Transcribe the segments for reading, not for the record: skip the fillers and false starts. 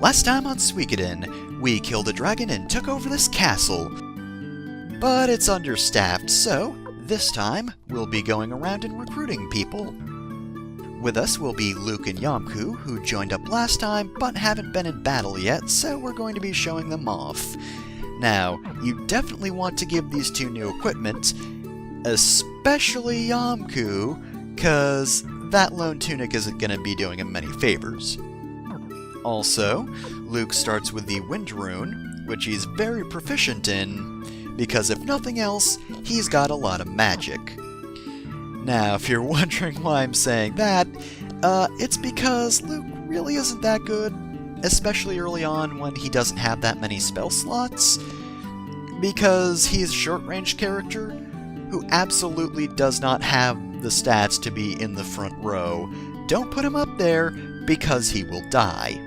Last time on Suikoden, we killed a dragon and took over this castle. But it's understaffed, so this time we'll be going around and recruiting people. With us will be Luke and Yamku, who joined up last time but haven't been in battle yet, so we're going to be showing them off. Now, you definitely want to give these two new equipment, especially Yamku, cause that lone tunic isn't going to be doing him many favors. Also, Luke starts with the Wind Rune, which he's very proficient in, because if nothing else, he's got a lot of magic. Now, if you're wondering why I'm saying that, it's because Luke really isn't that good, especially early on when he doesn't have that many spell slots, because he's a short-range character who absolutely does not have the stats to be in the front row. Don't put him up there, because he will die.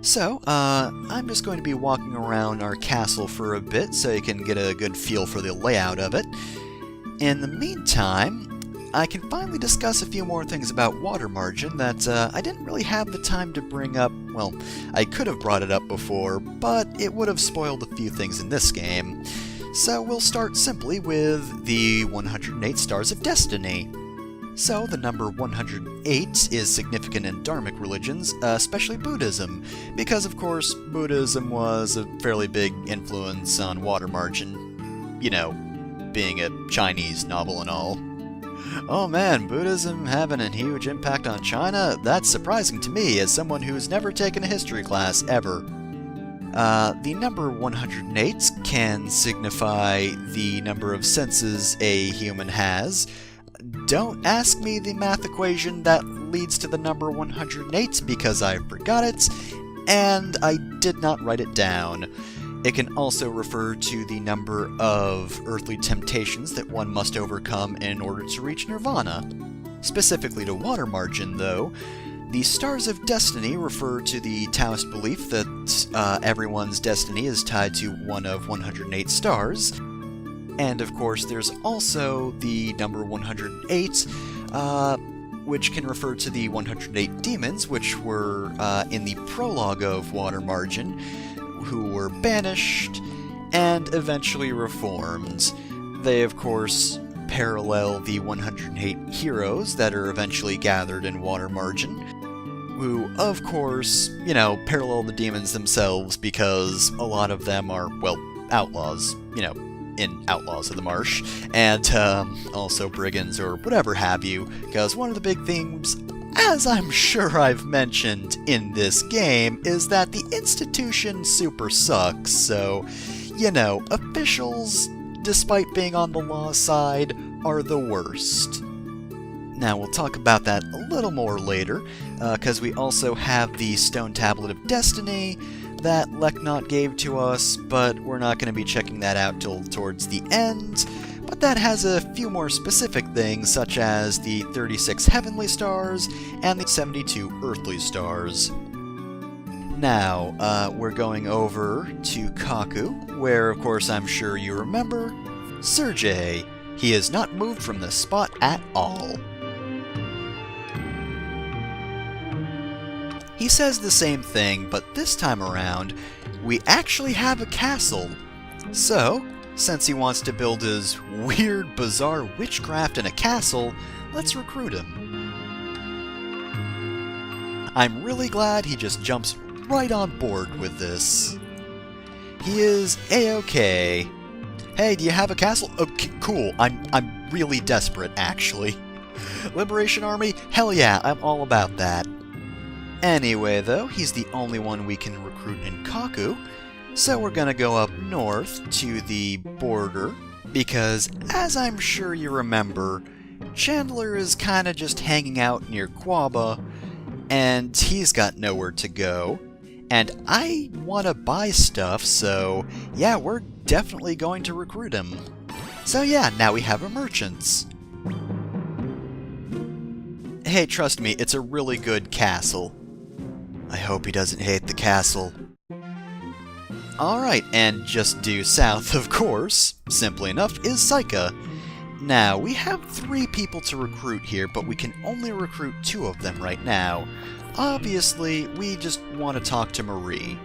So, I'm just going to be walking around our castle for a bit so you can get a good feel for the layout of it. In the meantime, I can finally discuss a few more things about water margin that I didn't really have the time to bring up. Well, I could have brought it up before, but it would have spoiled a few things in this game. So we'll start simply with the 108 Stars of Destiny. So, the number 108 is significant in Dharmic religions, especially Buddhism, because of course Buddhism was a fairly big influence on water margin, you know, being a Chinese novel and all. Oh man, Buddhism having a huge impact on China? That's surprising to me, as someone who's never taken a history class ever. The number 108 can signify the number of senses a human has. Don't ask me the math equation that leads to the number 108 because I forgot it, and I did not write it down. It can also refer to the number of earthly temptations that one must overcome in order to reach nirvana. Specifically to water margin, though, the Stars of Destiny refer to the Taoist belief that everyone's destiny is tied to one of 108 stars. And of course, there's also the number 108, which can refer to the 108 demons, which were in the prologue of Water Margin, who were banished and eventually reformed. They, of course, parallel the 108 heroes that are eventually gathered in Water Margin, who, of course, you know, parallel the demons themselves because a lot of them are, well, outlaws, you know, in Outlaws of the Marsh, and also brigands or whatever have you, because one of the big themes, as I'm sure I've mentioned in this game, is that the institution super sucks, so, you know, officials, despite being on the law side, are the worst. Now, we'll talk about that a little more later, because we also have the Stone Tablet of Destiny that Leknot gave to us, but we're not going to be checking that out till towards the end. But that has a few more specific things, such as the 36 Heavenly Stars and the 72 Earthly Stars. Now, we're going over to Kaku, where, of course, I'm sure you remember, Sergei. He has not moved from this spot at all. He says the same thing, but this time around, we actually have a castle. So, since he wants to build his weird, bizarre witchcraft in a castle, let's recruit him. I'm really glad he just jumps right on board with this. He is A-okay. Hey, do you have a castle? Okay, cool. I'm really desperate, actually. Liberation Army? Hell yeah, I'm all about that. Anyway, though, he's the only one we can recruit in Kaku, so we're gonna go up north to the border, because, as I'm sure you remember, Chandler is kinda just hanging out near Quaba, and he's got nowhere to go, and I wanna buy stuff, so yeah, we're definitely going to recruit him. So yeah, now we have a merchant. Hey, trust me, it's a really good castle. I hope he doesn't hate the castle. Alright, and just due south, of course, simply enough, is Saika. Now, we have 3 people to recruit here, but we can only recruit 2 of them right now. obviously, we just want to talk to Marie.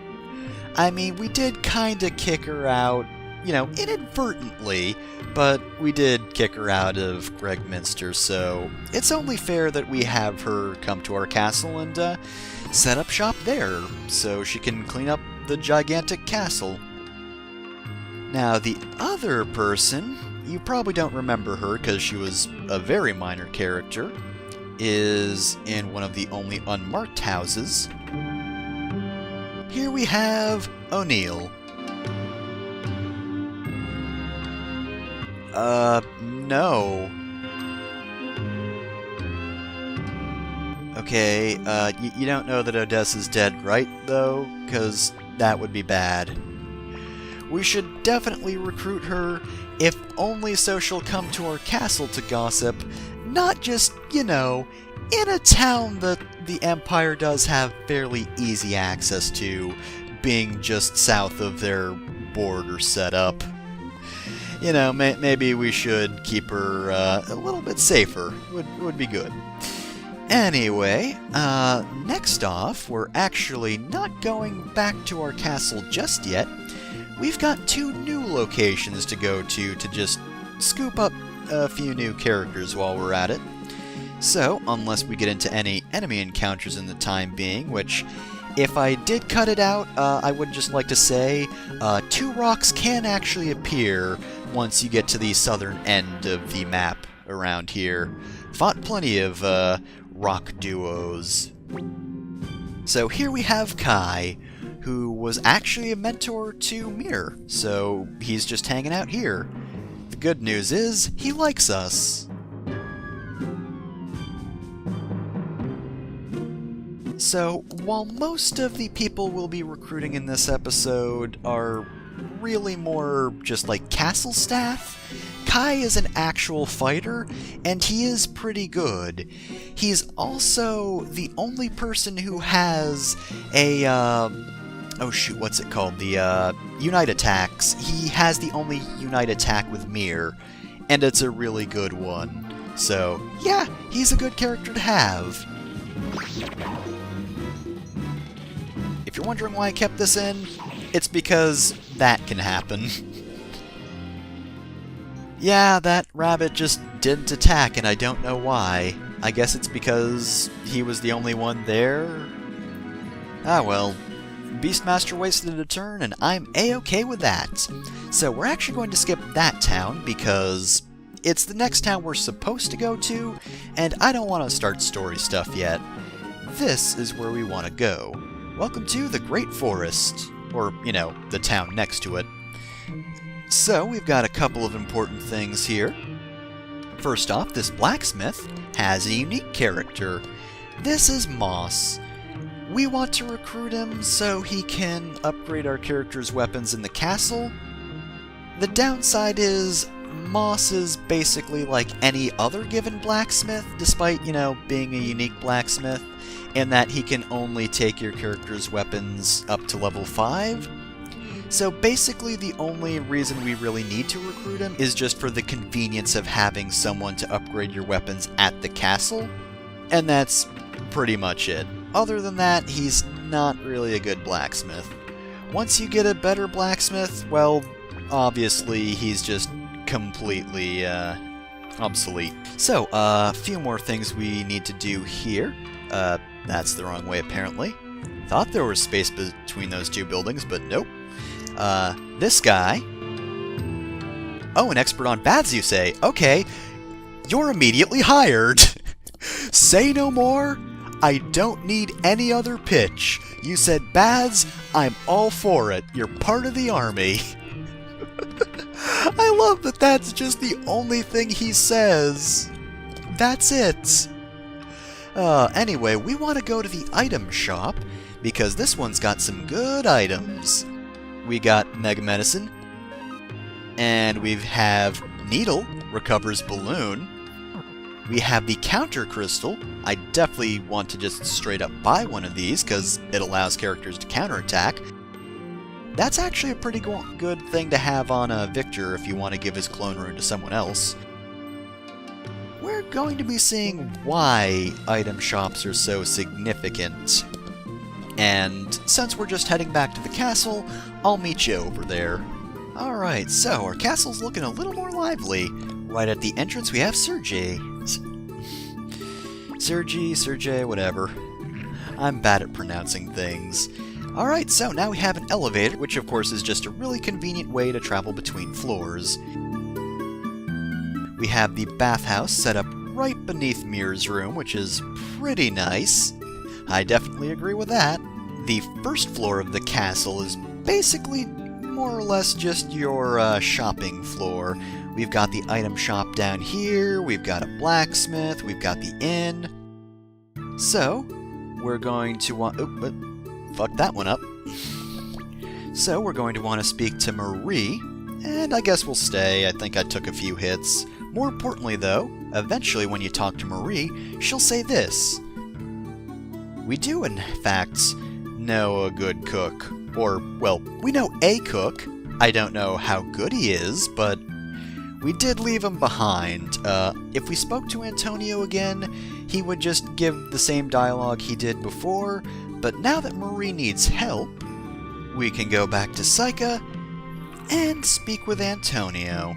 I mean, we did kinda kick her out, inadvertently, but we did kick her out of Gregminster, so it's only fair that we have her come to our castle and set up shop there, so she can clean up the gigantic castle. Now, the other person, you probably don't remember her because she was a very minor character, is in one of the only unmarked houses. Here we have O'Neill. No. Okay, you don't know that Odessa's dead, right, though? 'Cause that would be bad. We should definitely recruit her, if only so she'll come to our castle to gossip, not just, in a town that the Empire does have fairly easy access to, being just south of their border setup. Maybe we should keep her a little bit safer. Would be good. Anyway, next off, we're actually not going back to our castle just yet. We've got 2 new locations to go to just scoop up a few new characters while we're at it. So, unless we get into any enemy encounters in the time being, which, if I did cut it out, I would just like to say, 2 rocks can actually appear once you get to the southern end of the map around here. Fought plenty of rock duos. So here we have Kai, who was actually a mentor to Mir, so he's just hanging out here. The good news is, he likes us. So, while most of the people we'll be recruiting in this episode are really more just like castle staff, Kai is an actual fighter, and he is pretty good. He's also the only person who has a, oh shoot, what's it called? The, Unite Attacks. He has the only Unite Attack with Mir, and it's a really good one. So, yeah, he's a good character to have. If you're wondering why I kept this in, it's because that can happen. Yeah, that rabbit just didn't attack, and I don't know why. I guess it's because he was the only one there? Ah well. Beastmaster wasted a turn, and I'm A-okay with that. So we're actually going to skip that town, because it's the next town we're supposed to go to, and I don't want to start story stuff yet. This is where we want to go. Welcome to the Great Forest, or, the town next to it. So, we've got a couple of important things here. First off, this blacksmith has a unique character. This is Moss. We want to recruit him so he can upgrade our character's weapons in the castle. The downside is, Moss is basically like any other given blacksmith, despite, being a unique blacksmith, in that he can only take your character's weapons up to level 5. So basically the only reason we really need to recruit him is just for the convenience of having someone to upgrade your weapons at the castle, and that's pretty much it. Other than that, he's not really a good blacksmith. Once you get a better blacksmith, well, obviously he's just completely obsolete. So, a few more things we need to do here. That's the wrong way apparently. Thought there was space between those 2 buildings, but nope. This guy... Oh, an expert on baths, you say? Okay, you're immediately hired! Say no more? I don't need any other pitch. You said baths, I'm all for it. You're part of the army. I love that that's just the only thing he says. That's it. Anyway, we want to go to the item shop, because this one's got some good items. We got Mega Medicine, and we have Needle, recovers Balloon. We have the Counter Crystal. I definitely want to just straight up buy one of these, because it allows characters to counterattack. That's actually a pretty good thing to have on Victor if you want to give his clone rune to someone else. we're going to be seeing why item shops are so significant. And since we're just heading back to the castle, I'll meet you over there. Alright, so our castle's looking a little more lively. Right at the entrance we have Sergei, whatever. I'm bad at pronouncing things. Alright, so now we have an elevator, which of course is just a really convenient way to travel between floors. We have the bathhouse set up right beneath Mirror's room, which is pretty nice. I definitely agree with that. The first floor of the castle is basically more or less just your shopping floor. We've got the item shop down here, we've got a blacksmith, we've got the inn. So, we're going to want... fuck that one up. So, we're going to want to speak to Marie, and I guess we'll stay. I think I took a few hits. More importantly, though, eventually when you talk to Marie, she'll say this. We do, in fact, know a good cook. Or, well, we know a cook. I don't know how good he is, but we did leave him behind. If we spoke to Antonio again, he would just give the same dialogue he did before, but now that Marie needs help, we can go back to Saika and speak with Antonio.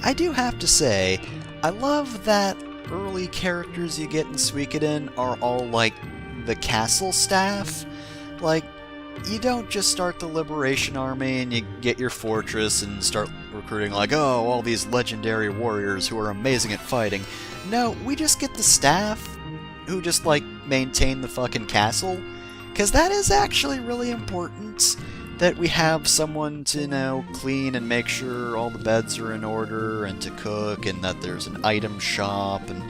I do have to say, I love that early characters you get in Suikoden are all like the castle staff. Like, you don't just start the Liberation Army and you get your fortress and start recruiting like, oh, all these legendary warriors who are amazing at fighting. No, we just get the staff who just, like, maintain the fucking castle. Because that is actually really important, that we have someone to, you know, clean and make sure all the beds are in order, and to cook, and that there's an item shop, and,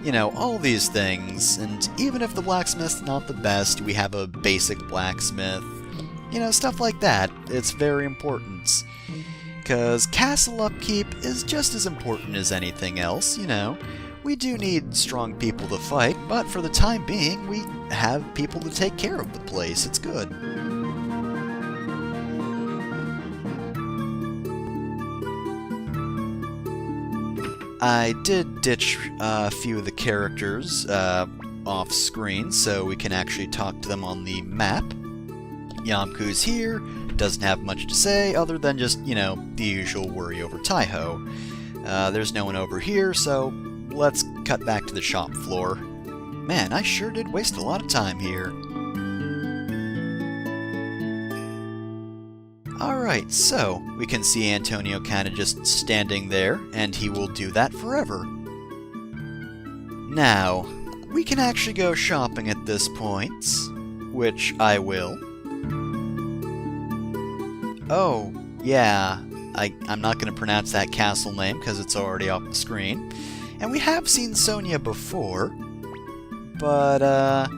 you know, all these things. And even if the blacksmith's not the best, we have a basic blacksmith. You know, stuff like that. It's very important. Because castle upkeep is just as important as anything else, you know. We do need strong people to fight, but for the time being, we have people to take care of the place. It's good. I did ditch a few of the characters off screen, so we can actually talk to them on the map. Yamku's here, doesn't have much to say other than just, you know, the usual worry over Taiho. There's no one over here, so let's cut back to the shop floor. Man, I sure did waste a lot of time here. Alright, so we can see Antonio kinda just standing there, and he will do that forever. Now, we can actually go shopping at this point, which I will. Oh, yeah, I'm not going to pronounce that castle name because it's already off the screen. And we have seen Sonia before, but,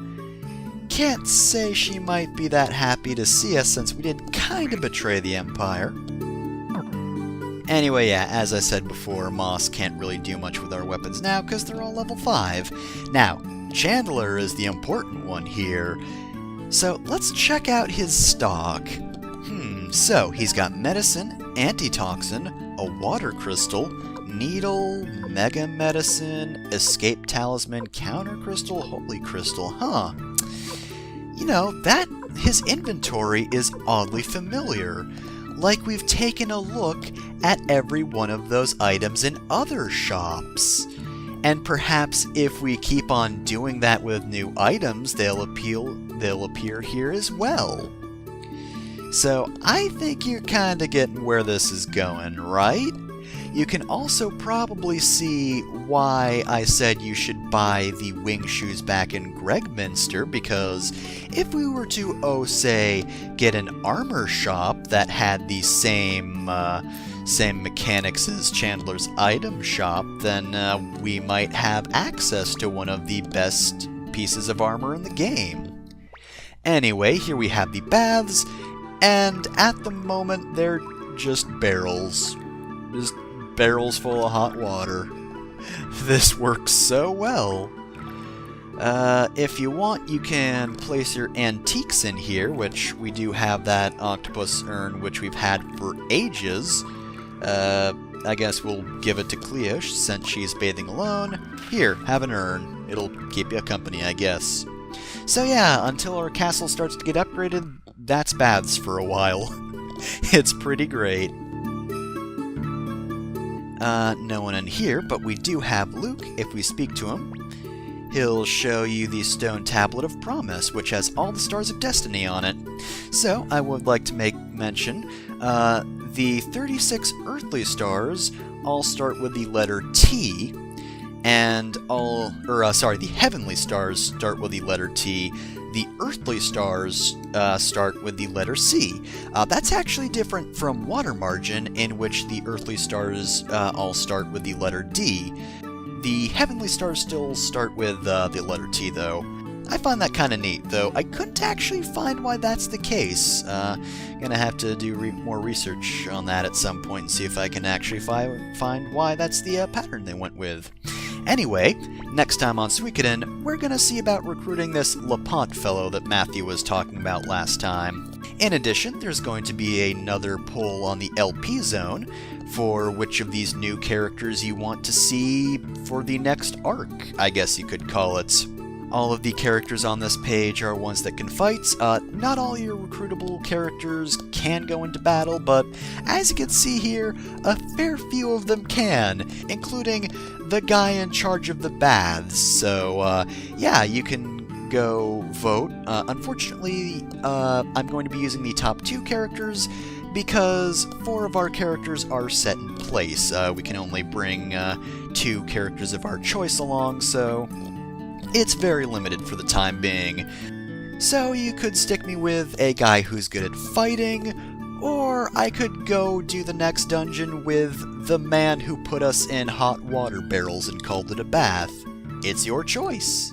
can't say she might be that happy to see us since we did kind of betray the Empire. Anyway, yeah, as I said before, Moss can't really do much with our weapons now because they're all level 5. Now, Chandler is the important one here, so let's check out his stock. So he's got medicine, antitoxin, a water crystal, needle, mega medicine, escape talisman, counter crystal, holy crystal, huh? You know, his inventory is oddly familiar. Like we've taken a look at every one of those items in other shops. And perhaps if we keep on doing that with new items, they'll appear here as well. So I think you're kinda getting where this is going, right? You can also probably see why I said you should buy the wing shoes back in Gregminster, because if we were to, say, get an armor shop that had the same mechanics as Chandler's item shop, then we might have access to one of the best pieces of armor in the game. Anyway, here we have the baths, and at the moment they're just barrels. Just barrels full of hot water. This works so well. If you want, you can place your antiques in here, which we do have that octopus urn, which we've had for ages. I guess we'll give it to Cleosh since she's bathing alone. Here, have an urn. It'll keep you company, I guess. So yeah, until our castle starts to get upgraded, that's baths for a while. It's pretty great. No one in here, but we do have Luke if we speak to him. He'll show you the stone tablet of promise, which has all the stars of destiny on it. So, I would like to make mention, the 36 earthly stars all start with the letter T, and the heavenly stars start with the letter T. The earthly stars start with the letter C. That's actually different from water margin, in which the earthly stars all start with the letter D. The heavenly stars still start with the letter T, though. I find that kind of neat, though I couldn't actually find why that's the case. Gonna have to do more research on that at some point and see if I can actually find why that's the pattern they went with. Anyway, next time on Suikoden, we're gonna see about recruiting this LaPont fellow that Matthew was talking about last time. In addition, there's going to be another poll on the LP zone for which of these new characters you want to see for the next arc, I guess you could call it. All of the characters on this page are ones that can fight. Not all your recruitable characters can go into battle, but as you can see here, a fair few of them can, including the guy in charge of the baths. So, yeah, you can go vote. Unfortunately, I'm going to be using the top 2 characters because 4 of our characters are set in place. We can only bring 2 characters of our choice along, so it's very limited for the time being. So you could stick me with a guy who's good at fighting, or I could go do the next dungeon with the man who put us in hot water barrels and called it a bath. It's your choice.